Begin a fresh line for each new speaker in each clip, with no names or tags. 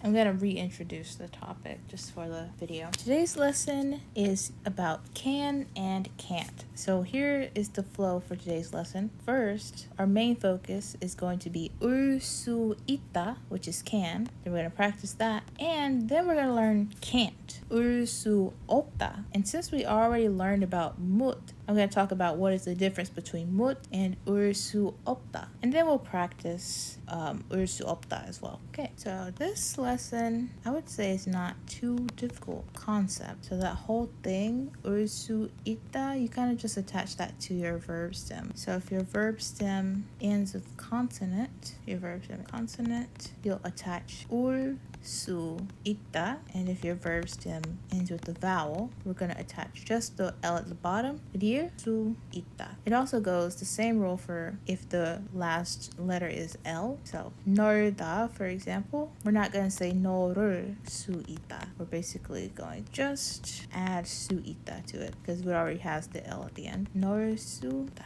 I'm going to reintroduce the topic just for the video. Today's lesson is about can and can't. So here is the flow for today's lesson. First, our main focus is going to be 울 수 있다, which is can. Then we're going to practice that. And then we're going to learn can't, 울 수 없다. And since we already learned about 못, I'm going to talk about what is the difference between 못 and 울 수 없다. And then we'll practice 울 수 없다 as well. Okay, so this lesson, I would say, is not too difficult concept. So that whole thing, 울 수 있다, you kind of just attach that to your verb stem. So if your verb stem ends with consonant, you'll attach 울 수 있다. And if your verb stem ends with the vowel, we're going to attach just the L at the bottom. 울 수 있다. It also goes the same rule for if the last letter is L. So 놀다, for example, we're not going to say 놀을 수 있다. We're basically going to just add 수 있다 to it because it already has the L at the end. 놀 수 있다.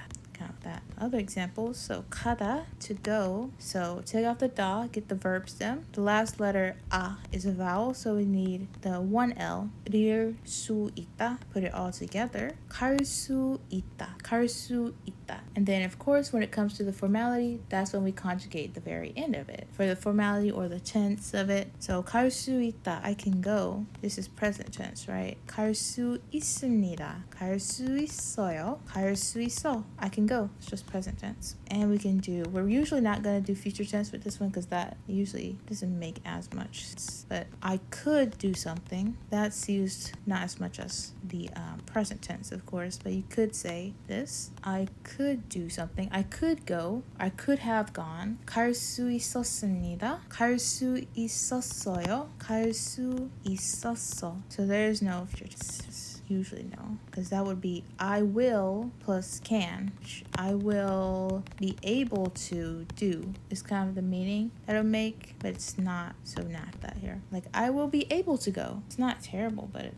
That. Other examples, so 가다, to go. So take off the da, get the verb stem. The last letter a is a vowel, so we need the one L. 릴 수 있다, put it all together. 갈 수 있다, 갈 수 있다. And then of course when it comes to the formality, that's when we conjugate the very end of it for the formality or the tense of it. So 갈 수 있다, I can go. This is present tense, right? 갈 수 있습니다, 갈 수 있어요, 갈 수 있어, I can go. It's just present tense. And we can do, we're usually not going to do future tense with this one because that usually doesn't make as much sense. But I could do something. That's used not as much as the present tense, of course, but you could say this. I could do something. I could go. I could have gone. 갈 수 있었습니다, 갈 수 있었어요, 갈 수 있었어. So there's no future tense. Usually no, because that would be I will plus can. I will be able to do is kind of the meaning that'll make, but it's not so not that here. Like I will be able to go. It's not terrible, but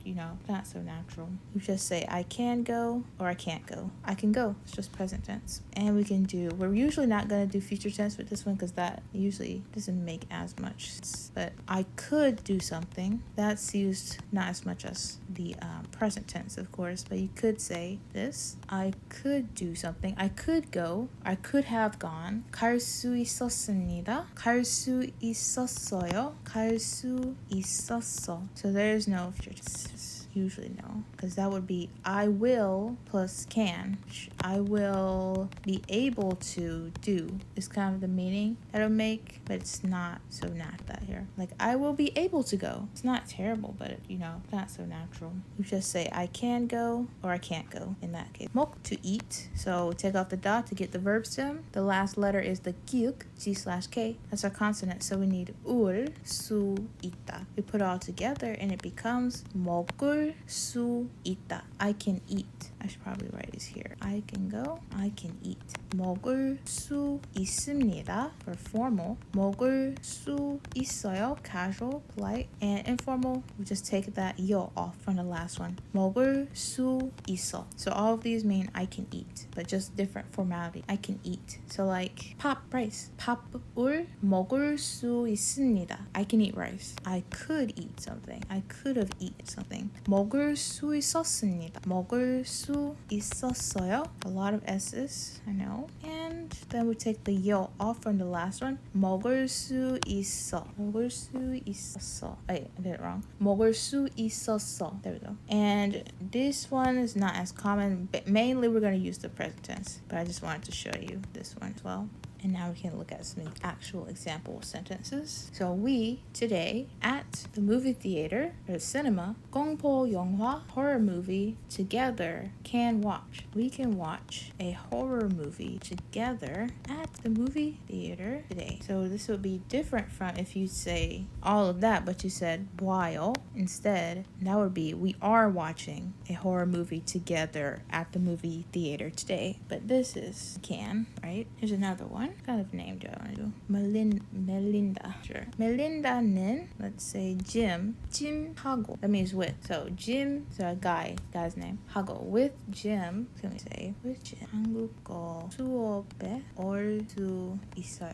not so natural. You just say I can go or I can't go. I can go. It's just present tense. And we can do, we're usually not going to do future tense with this one because that usually doesn't make as much sense. But I could do something. That's used not as much as the present tense, of course, but you could say this. I could do something. I could go. I could have gone. 갈 수 있었습니다, 갈 수 있었어요, 갈 수 있었어. So there's no future tense. Usually no, because that would be I will plus can. I will be able to do is kind of the meaning that'll make, but it's not so not that here. Like I will be able to go. It's not terrible, but not so natural. You just say I can go or I can't go in that case. 먹, to eat. So take off the dot to get the verb stem. The last letter is the 기역, G/K. That's our consonant. So we need 울 수 있다. We put it all together and it becomes 먹을 수 있다. I can eat. I should probably write this here. I can go. I can eat. 먹을 수 있습니다 for formal. 먹을 수 있어요, casual, polite. And informal, we just take that 요 off from the last one. 먹을 수 있어. So all of these mean I can eat, but just different formality. I can eat. So like pop, rice. 밥을 먹을 수 있습니다. I can eat rice. I could eat something. I could have eaten something. 먹을 수 있었습니다. 먹을 수 있었어요. A lot of S's, I know. And then we take the 요 off from the last one. 먹을 수 있어. 먹을 수 있었어. Wait, I did it wrong. 먹을 수 있었어. There we go. And this one is not as common, but mainly we're going to use the present tense. But I just wanted to show you this one as well. And now we can look at some actual example sentences. So we, today, at the movie theater, or cinema, 공포 영화, horror movie, together, can watch. We can watch a horror movie together at the movie theater today. So this would be different from if you say all of that, but you said while instead. That would be, we are watching a horror movie together at the movie theater today. But this is can, right? Here's another one. kind of name do I want to do? Melinda. Sure. Melinda는, let's say Jim. Jim하고. That means with. So Jim, so a guy's name. 하고. With Jim, can we say with Jim? 한국어 수업에 올 수 있어요.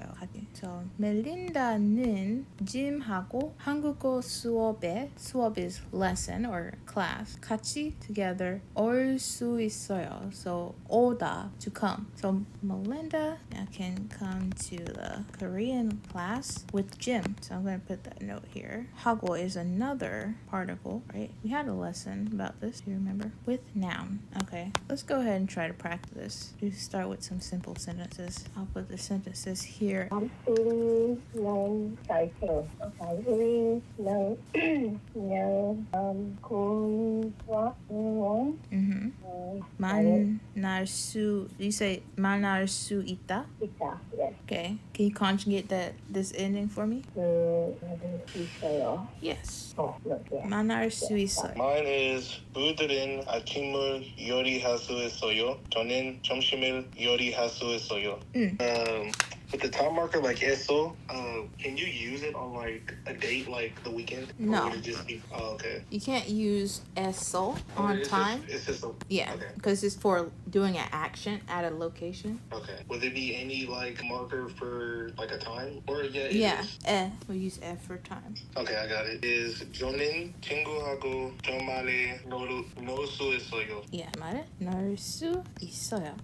So 멜린다는 짐하고 한국어 수업에, 수업 is lesson or class, 같이 together 올 수 있어요. So 오다, to come. So Melinda can come to the Korean class with Jim. So I'm going to put that note here. 하고 is another particle, right? We had a lesson about this, do you remember? With noun. Okay, let's go ahead and try to practice this. We start with some simple sentences. I'll put the sentences here.
우리 잘해요. 우리 공부와 응원.
만날 수, you say 만날 수 있다?
있다. Yes.
Okay, can you conjugate this ending for me?
있어요.
Yes.
No, yeah.
만날 수 있어요.
Mine is 부들은 아침을 요리할 수 있어요. 저는 점심을 요리할 수 있어요. With the time marker like eso, can you use it on like a date like the weekend?
No.
Or would it just be, okay.
You can't use eso on
It's
time.
It's just a,
Yeah,
okay.
because it's for doing an action at a location.
Okay. Would there be any like marker for like a time? Or it
Yeah,
is.
we use F for time.
Okay, I got it. Is 저는 친구하고 주말에 놀 수 있어요.
Yeah, 말해. 놀 수 있어요.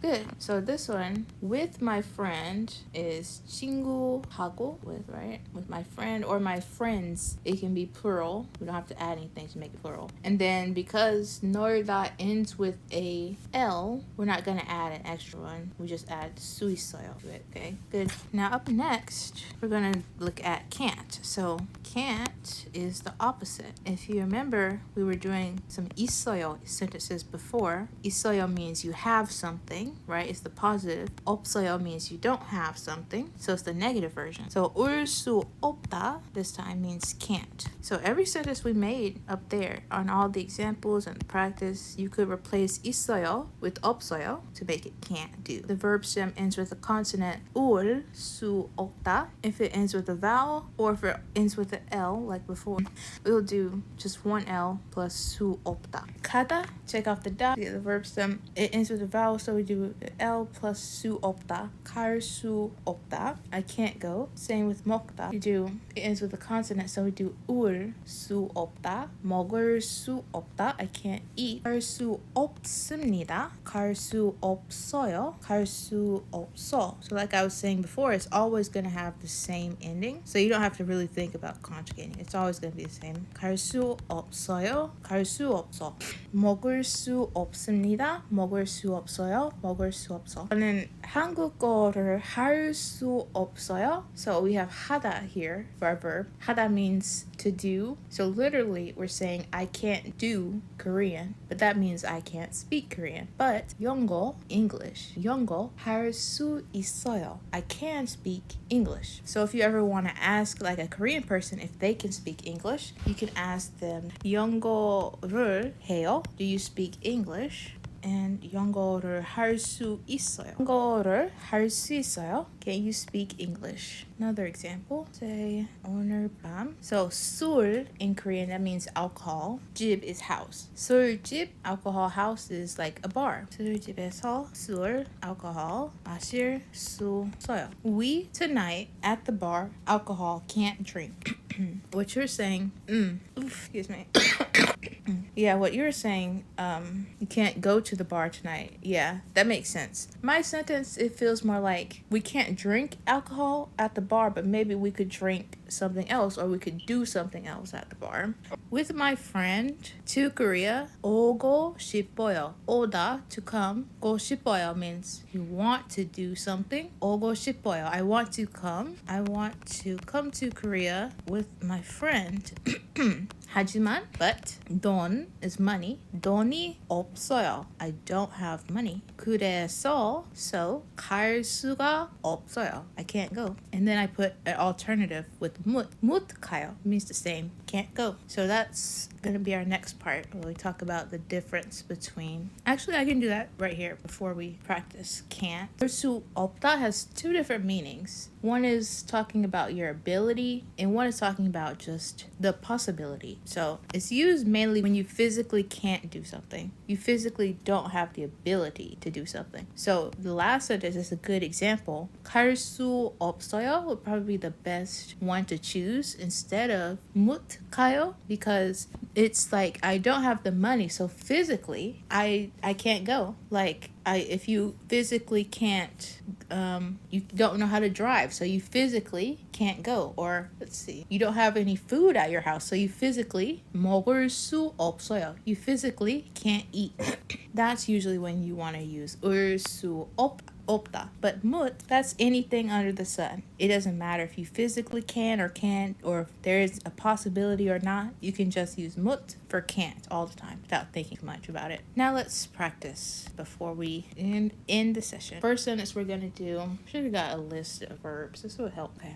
Good. So this one, with my friend, is 친구하고, with, right? With my friend or my friends. It can be plural. We don't have to add anything to make it plural. And then because 놀다 ends with a L, we're not going to add an extra one. We just add 수 있어요 to it, okay? Good. Now up next, we're going to look at can't. So can't is the opposite. If you remember, we were doing some 있어요 sentences before. 있어요 means you have something, right? It's the positive. 없어요 means you don't have something. So it's the negative version. So 올 수 없다 this time means can't. So every sentence we made up there on all the examples and the practice, you could replace 있어요 with 없어요 to make it can't do. The verb stem ends with a consonant 올 수 없다. If it ends with a vowel or if it ends with an L like before, we'll do just one L plus 수 없다. 가다, check off the dot. The verb stem, it ends with a vowel, so we do the L plus 수 없다. 갈 수 없다. I can't go. Same with 먹다. It ends with a consonant, so we do 울 수 없다. 먹을 수 없다. I can't eat. 갈 수 없습니다. 갈 수 없어요. 갈 수 없어. So like I was saying before, it's always going to have the same ending. So you don't have to really think about conjugating. It's always going to be the same. 갈 수 없어요. 갈 수 없어. 먹을 수 없습니다. 먹을 수 없어요. 먹을 수 없어. 저는 한국어를 할 수 없어요. So we have 하다 here for our verb. 하다 means to do. So literally we're saying I can't do Korean, but that means I can't speak Korean. But 영어, English. 영어 할 수 있어요. I can speak English. So if you ever want to ask like a Korean person if they can speak English, you can ask them 영어를 해요? Do you speak English? And 영어를 할 수 있어요. 영어를 할 수 있어요. Can you speak English? Another example. Say 오늘 밤. So 술 in Korean, that means alcohol. 집 is house. 술집, alcohol house is like a bar. 술집에서 술, alcohol, 마실 수 있어요. We tonight at the bar, alcohol can't drink. What you're saying, excuse me. Yeah, what you're saying, you can't go to the bar tonight. Yeah, that makes sense. My sentence, it feels more like we can't drink alcohol at the bar, but maybe we could drink something else or we could do something else at the bar. With my friend to Korea, 오고 싶어요. 오다, to come. 고 싶어요 means you want to do something. 오고 싶어요. I want to come. I want to come to Korea with my friend. 하지만, but 돈 is money. 돈이 없어요. I don't have money. 그래서, so 갈 수가 없어요. I can't go. And then I put an alternative with 못 가요. It means the same. can't go. So that's going to be our next part where we talk about the difference between. Actually, I can do that right here before we practice can't. 수 없다 has two different meanings. One is talking about your ability, and one is talking about just the possibility. So it's used mainly when you physically can't do something. You physically don't have the ability to do something. So the last sentence is a good example. 갈 수 없어요 would probably be the best one to choose instead of 못 가요, because it's like I don't have the money, so physically I can't go. Like if you physically can't, you don't know how to drive, so you physically can't go. Or let's see, you don't have any food at your house, so you physically 먹을 수 없어요. You physically can't eat. That's usually when you want to use 수 없다. But 못, that's anything under the sun. It doesn't matter if you physically can or can't, or if there's a possibility or not. You can just use 못 for can't all the time without thinking much about it. Now let's practice before we end the session. First sentence we're gonna do, should have got a list of verbs. This will help. Okay.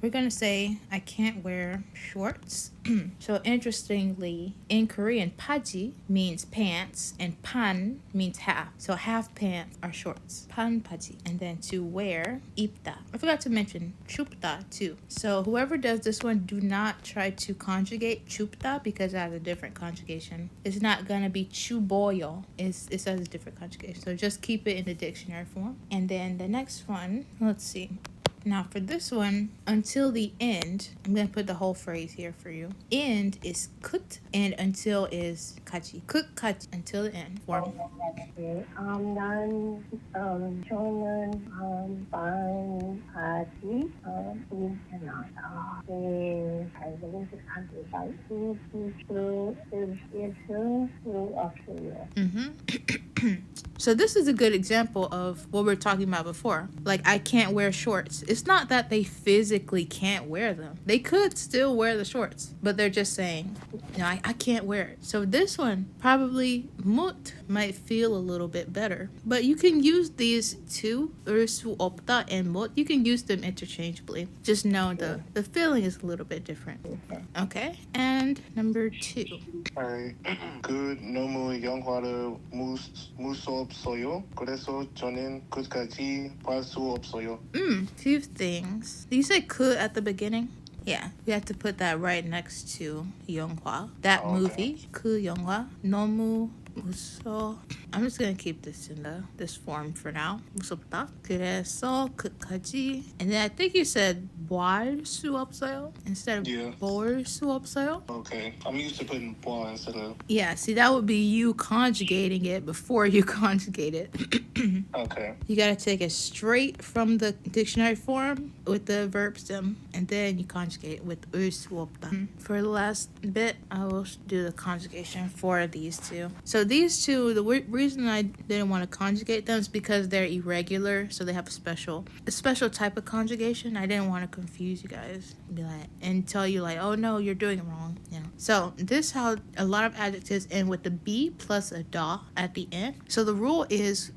We're gonna say I can't wear shorts. So interestingly, in Korean, paji means pants and pan means half. So half pants are shorts. Pan paji. And then to wear, 입다. I forgot to mention 춥다 too. So whoever does this one, do not try to conjugate 춥다 because it has a different conjugation. It's not gonna be 추보여. It has a different conjugation. So just keep it in the dictionary form. And then the next one, let's see. Now for this one, until the end, I'm going to put the whole phrase here for you. End is kut and until is kaji. Kut until the end form.
난 저는 반바지 입잖아. 알고는 한국사 수 없어요.
So this is a good example of what we were talking about before. Like, I can't wear shorts. It's not that they physically can't wear them. They could still wear the shorts, but they're just saying, no, I can't wear it. So this one, probably 못 might feel a little bit better. But you can use these two, 수 없다 and 못. You can use them interchangeably. Just know the feeling is a little bit different. Okay, and number 2.
Alright. 그 너무 영화를 무섭어요. 그래서 저는 끝까지 볼 수 없어요.
Few things. Did you say could at the beginning? Yeah, we have to put that right next to 영화. That movie, 그 영화, 너무 무서워. I'm just gonna keep this in this form for now. 무섭다. 그래서 끝까지. And then I think you said 볼 수 없어요 instead of 볼 수 없어요.
Okay, I'm used to putting 볼 instead of.
Yeah, see, that would be you conjugating it before you conjugate it.
Okay.
You gotta take it straight from the dictionary form with the verb stem, and then you conjugate it with 수 없다. For the last bit, I will do the conjugation for these two. So these two, the reason I didn't want to conjugate them is because they're irregular, so they have a special type of conjugation. I didn't want to confuse you guys, and tell you like, oh no, you're doing it wrong. So this how a lot of adjectives end with the B plus a da at the end. So the rule is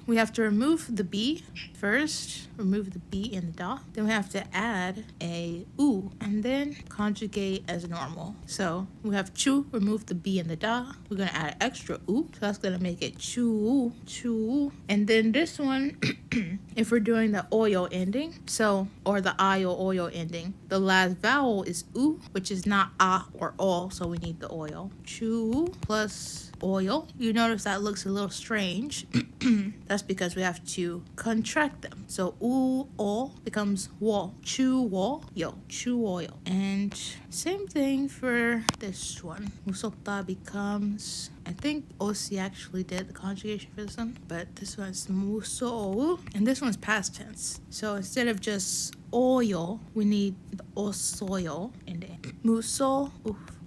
we have to remove the B first, remove the B and the da. Then we have to add a U and then conjugate as normal. So we have chu, remove the B and the da. We're going to add extra U. So that's going to make it chu, chu. And then this one, if we're doing the oyo ending, or the I or oyo ending, the last vowel is U, which is not a or o, so we need the oyo. Chu plus oil. You notice that looks a little strange. That's because we have to contract them. So u o becomes wo. Chu wo yo. Chu oil. And same thing for this one. 무섭다 becomes, I think Osi actually did the conjugation for this one, but this one's 무서워, and this one's past tense. So instead of just oil, we need the osoyo in there. 무서워.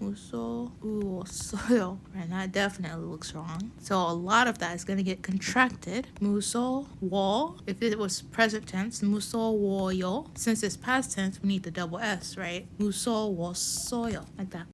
Right, that definitely looks wrong. So a lot of that is going to get contracted. 무서워. If it was present tense, 무서워요. Since it's past tense, we need the double S, right? 무서웠어요. Like that.